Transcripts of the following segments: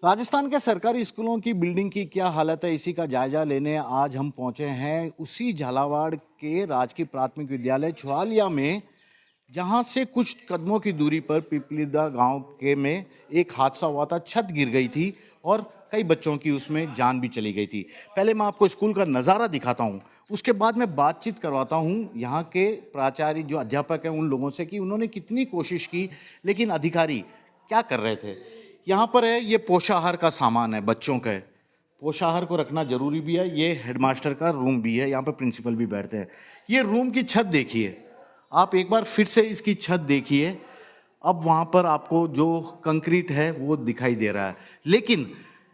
राजस्थान के सरकारी स्कूलों की बिल्डिंग की क्या हालत है, इसी का जायजा लेने आज हम पहुंचे हैं उसी झालावाड़ के राजकीय प्राथमिक विद्यालय छुआलिया में, जहां से कुछ कदमों की दूरी पर पिपलीदा गांव के में एक हादसा हुआ था। छत गिर गई थी और कई बच्चों की उसमें जान भी चली गई थी। पहले मैं आपको स्कूल का नज़ारा दिखाता हूं, उसके बाद मैं बातचीत करवाता हूं यहाँ के प्राचार्य जो अध्यापक हैं उन लोगों से कि उन्होंने कितनी कोशिश की, लेकिन अधिकारी क्या कर रहे थे। यहाँ पर है, ये पोषाहार का सामान है, बच्चों का है। पोषाहार को रखना जरूरी भी है। ये हेडमास्टर का रूम भी है, यहाँ पर प्रिंसिपल भी बैठते हैं। ये रूम की छत देखिए, आप एक बार फिर से इसकी छत देखिए। अब वहाँ पर आपको जो कंक्रीट है वो दिखाई दे रहा है, लेकिन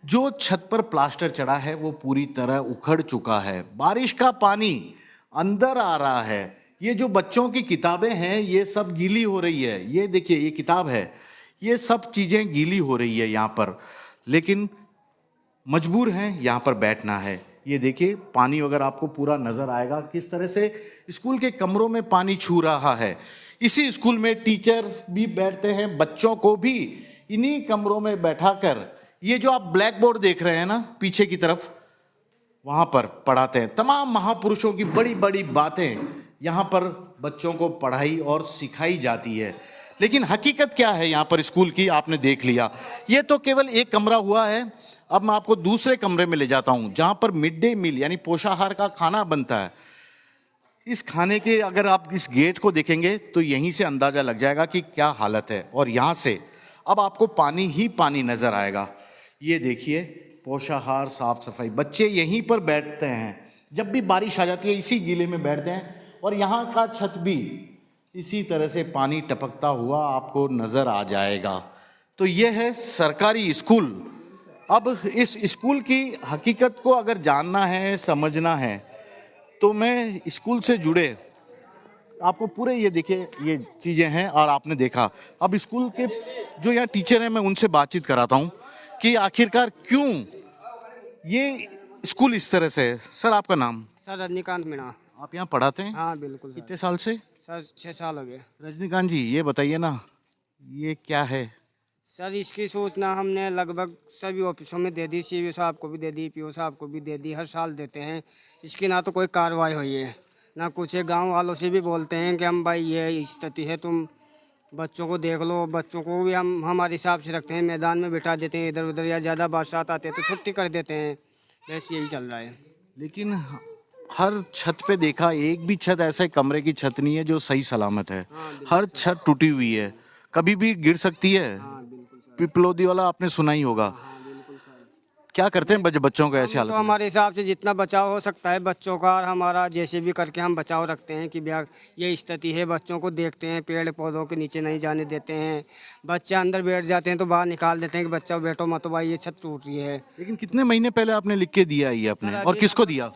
जो छत पर प्लास्टर चढ़ा है वो पूरी तरह उखड़ चुका है। बारिश का पानी अंदर आ रहा है। ये जो बच्चों की किताबें हैं ये सब गीली हो रही है। ये देखिए, ये किताब है, ये सब चीज़ें गीली हो रही है यहाँ पर, लेकिन मजबूर हैं यहाँ पर बैठना है। ये देखिए, पानी अगर आपको पूरा नजर आएगा किस तरह से स्कूल के कमरों में पानी छू रहा है। इसी स्कूल में टीचर भी बैठते हैं, बच्चों को भी इन्हीं कमरों में बैठाकर ये जो आप ब्लैक बोर्ड देख रहे हैं ना पीछे की तरफ, वहां पर पढ़ाते हैं। तमाम महापुरुषों की बड़ी बड़ी बातें यहाँ पर बच्चों को पढ़ाई और सिखाई जाती है। लेकिन हकीकत क्या है यहाँ पर स्कूल की, आपने देख लिया। ये तो केवल एक कमरा हुआ है। अब मैं आपको दूसरे कमरे में ले जाता हूँ जहाँ पर मिड डे मील यानी पोषाहार का खाना बनता है। इस खाने के अगर आप इस गेट को देखेंगे तो यहीं से अंदाजा लग जाएगा कि क्या हालत है। और यहाँ से अब आपको पानी ही पानी नजर आएगा। ये देखिए, पोषाहार, साफ सफाई, बच्चे यहीं पर बैठते हैं। जब भी बारिश आ जाती है इसी गीले में बैठते हैं। और यहाँ का छत भी इसी तरह से पानी टपकता हुआ आपको नजर आ जाएगा। तो यह है सरकारी स्कूल। अब इस स्कूल की हकीकत को अगर जानना है, समझना है, तो मैं स्कूल से जुड़े आपको पूरे ये देखिए ये चीज़ें हैं। और आपने देखा, अब स्कूल के जो यहाँ टीचर हैं मैं उनसे बातचीत कराता हूँ कि आखिरकार क्यों ये स्कूल इस तरह से है। सर, आपका नाम? सर रजनीकांत मीणा। आप यहाँ पढ़ाते हैं? हाँ बिल्कुल सर। कितने साल से? सर 6 साल हो गए। रजनीकांत जी, ये बताइए ना, ये क्या है? सर इसकी सूचना हमने लगभग सभी ऑफिसों में दे दी, सीईओ साहब को भी दे दी, पीओ साहब को भी दे दी। हर साल देते हैं। इसकी ना तो कोई कार्रवाई हुई है, ना कुछ है। गांव वालों से भी बोलते हैं कि हम भाई ये स्थिति है, तुम बच्चों को देख लो। बच्चों को भी हम हमारे हिसाब से रखते हैं, मैदान में बिठा देते हैं इधर उधर, या ज़्यादा बरसात आते हैं तो छुट्टी कर देते हैं। बस यही चल रहा है। लेकिन हर छत पे देखा, एक भी छत ऐसे कमरे की छत नहीं है जो सही सलामत है। हाँ हर छत टूटी हुई है, कभी भी गिर सकती है। हाँ बिल्कुल सर। पिपलोदी वाला आपने सुना ही होगा। हाँ बिल्कुल सर। क्या करते हैं बच्चों को ऐसे हम हालत तो में? हमारे हिसाब से जितना बचाव हो सकता है बच्चों का, और हमारा जैसे भी करके हम बचाव रखते हैं कि भैया ये स्थिति है। बच्चों को देखते हैं, पेड़ पौधों के नीचे नहीं जाने देते हैं। बच्चे अंदर बैठ जाते हैं तो बाहर निकाल देते हैं कि बच्चा बैठो मत भाई, ये छत टूट रही है। लेकिन कितने महीने पहले आपने लिख के दिया ये अपने, सर, और अभी किसको दिया?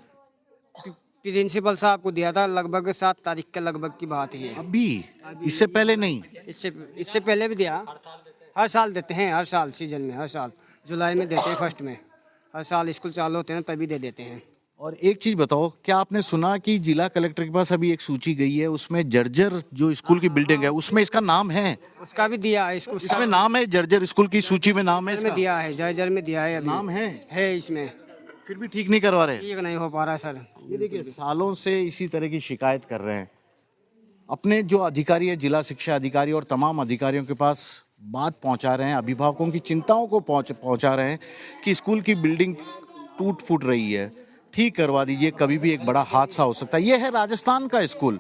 प्रिंसिपल साहब को दिया था, लगभग 7 तारीख के लगभग की बात है। अभी? इससे पहले नहीं? इससे पहले भी दिया। हर साल देते हैं, हर साल सीजन में, हर साल जुलाई में देते हैं, फर्स्ट में। हर साल स्कूल चालू होते हैं तभी दे देते हैं। और एक चीज बताओ, क्या आपने सुना कि जिला कलेक्टर के पास अभी एक सूची गई है, उसमें जर्जर जो स्कूल की बिल्डिंग है उसमें इसका नाम है? उसका भी दिया है इसको, इसमें नाम है, जर्जर स्कूल की सूची में नाम है में इसका? दिया है, जर्जर में दिया है। अभी नाम है इसमें। फिर भी ठीक नहीं करवा रहे। ठीक नहीं हो पा रहा है सर। ये देखिए, सालों से इसी तरह की शिकायत कर रहे हैं। अपने जो अधिकारी है, जिला शिक्षा अधिकारी और तमाम अधिकारियों के पास बात पहुंचा रहे हैं, अभिभावकों की चिंताओं को पहुंचा रहे हैं कि स्कूल की बिल्डिंग टूट फूट रही है, ठीक करवा दीजिए, कभी भी एक बड़ा हादसा हो सकता है। यह है राजस्थान का स्कूल,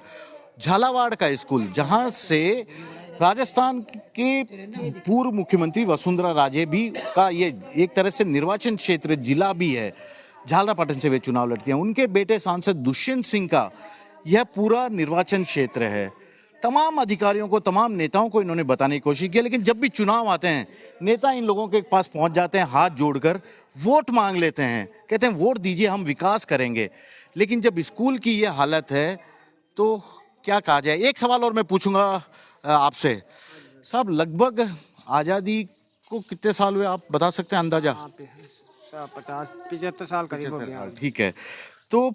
झालावाड़ का स्कूल, जहां से राजस्थान के पूर्व मुख्यमंत्री वसुंधरा राजे भी का ये एक तरह से निर्वाचन क्षेत्र जिला भी है। झालरापाटन से वे चुनाव लड़ती हैं। उनके बेटे सांसद दुष्यंत सिंह का यह पूरा निर्वाचन क्षेत्र है। तमाम अधिकारियों को, तमाम नेताओं को इन्होंने बताने की कोशिश की, लेकिन जब भी चुनाव आते हैं नेता इन लोगों के पास पहुंच जाते हैं, हाथ जोड़कर वोट मांग लेते हैं, कहते हैं वोट दीजिए, हम विकास करेंगे। लेकिन जब स्कूल की ये हालत है तो क्या कहा जाए। एक सवाल और मैं पूछूंगा आपसे साहब, लगभग आज़ादी को कितने साल हुए, आप बता सकते हैं अंदाजा? 50-75 साल करीब हो गया। ठीक है। तो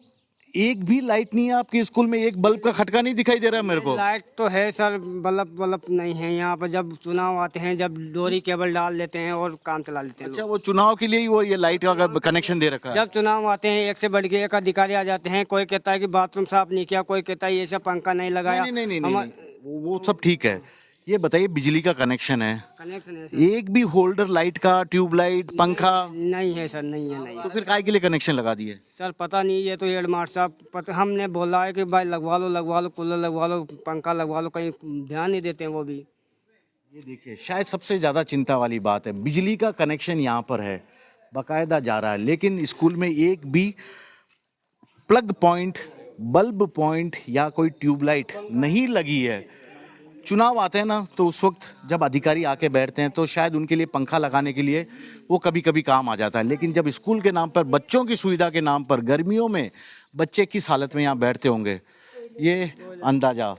एक भी लाइट नहीं है आपके स्कूल में, एक बल्ब का खटका नहीं दिखाई दे रहा है मेरे को। लाइट तो है सर, बल्ब बल्ब नहीं है यहाँ पर। जब चुनाव आते हैं, जब डोरी केबल डाल देते हैं और काम चला लेते हैं अच्छा, लोग। वो चुनाव के लिए ही वो ये लाइट का कनेक्शन दे रखा है। जब चुनाव आते हैं, एक से बढ़ के एक अधिकारी आ जाते हैं। कोई कहता है कि बाथरूम साफ नहीं किया, कोई कहता है ये सब पंखा नहीं लगाया। नहीं नहीं नहीं नहीं, नहीं, वो सब ठीक है। ये बताइए, बिजली का कनेक्शन है, कनेक्शन है सर? एक भी होल्डर लाइट का, ट्यूबलाइट, पंखा, नहीं है सर, नहीं है, नहीं तो है। फिर काय के लिए कनेक्शन लगा दिए? सर पता नहीं, ये तो हेड मास्टर साहब हमने बोला है कि भाई लगवा लो, कूलर लगवा लो, पंखा लगवा लो, कहीं ध्यान नहीं देते हैं वो भी। ये देखिए, शायद सबसे ज्यादा चिंता वाली बात है, बिजली का कनेक्शन यहाँ पर है, बाकायदा जा रहा है, लेकिन स्कूल में एक भी प्लग पॉइंट, बल्ब पॉइंट या कोई ट्यूबलाइट नहीं लगी है। चुनाव आते हैं ना, तो उस वक्त जब अधिकारी आके बैठते हैं तो शायद उनके लिए पंखा लगाने के लिए वो कभी कभी काम आ जाता है, लेकिन जब स्कूल के नाम पर, बच्चों की सुविधा के नाम पर गर्मियों में बच्चे किस हालत में यहाँ बैठते होंगे, ये अंदाजा।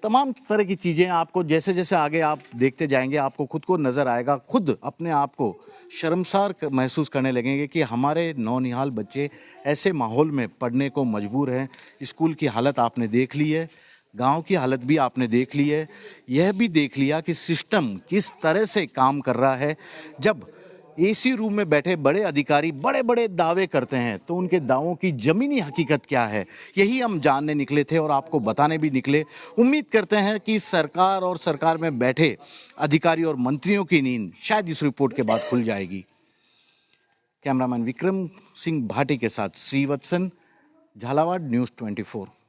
तमाम तरह की चीज़ें आपको जैसे जैसे आगे आप देखते जाएंगे, आपको खुद को नज़र आएगा, खुद अपने आप को शर्मसार महसूस करने लगेंगे कि हमारे नौनिहाल बच्चे ऐसे माहौल में पढ़ने को मजबूर हैं। स्कूल की हालत आपने देख ली है, गांव की हालत भी आपने देख ली है, यह भी देख लिया कि सिस्टम किस तरह से काम कर रहा है। जब एसी रूम में बैठे बड़े अधिकारी बड़े बड़े दावे करते हैं तो उनके दावों की जमीनी हकीकत क्या है, यही हम जानने निकले थे और आपको बताने भी निकले। उम्मीद करते हैं कि सरकार और सरकार में बैठे अधिकारी और मंत्रियों की नींद शायद इस रिपोर्ट के बाद खुल जाएगी। कैमरामैन विक्रम सिंह भाटी के साथ श्रीवत्सन, झालावाड़, न्यूज़ 24।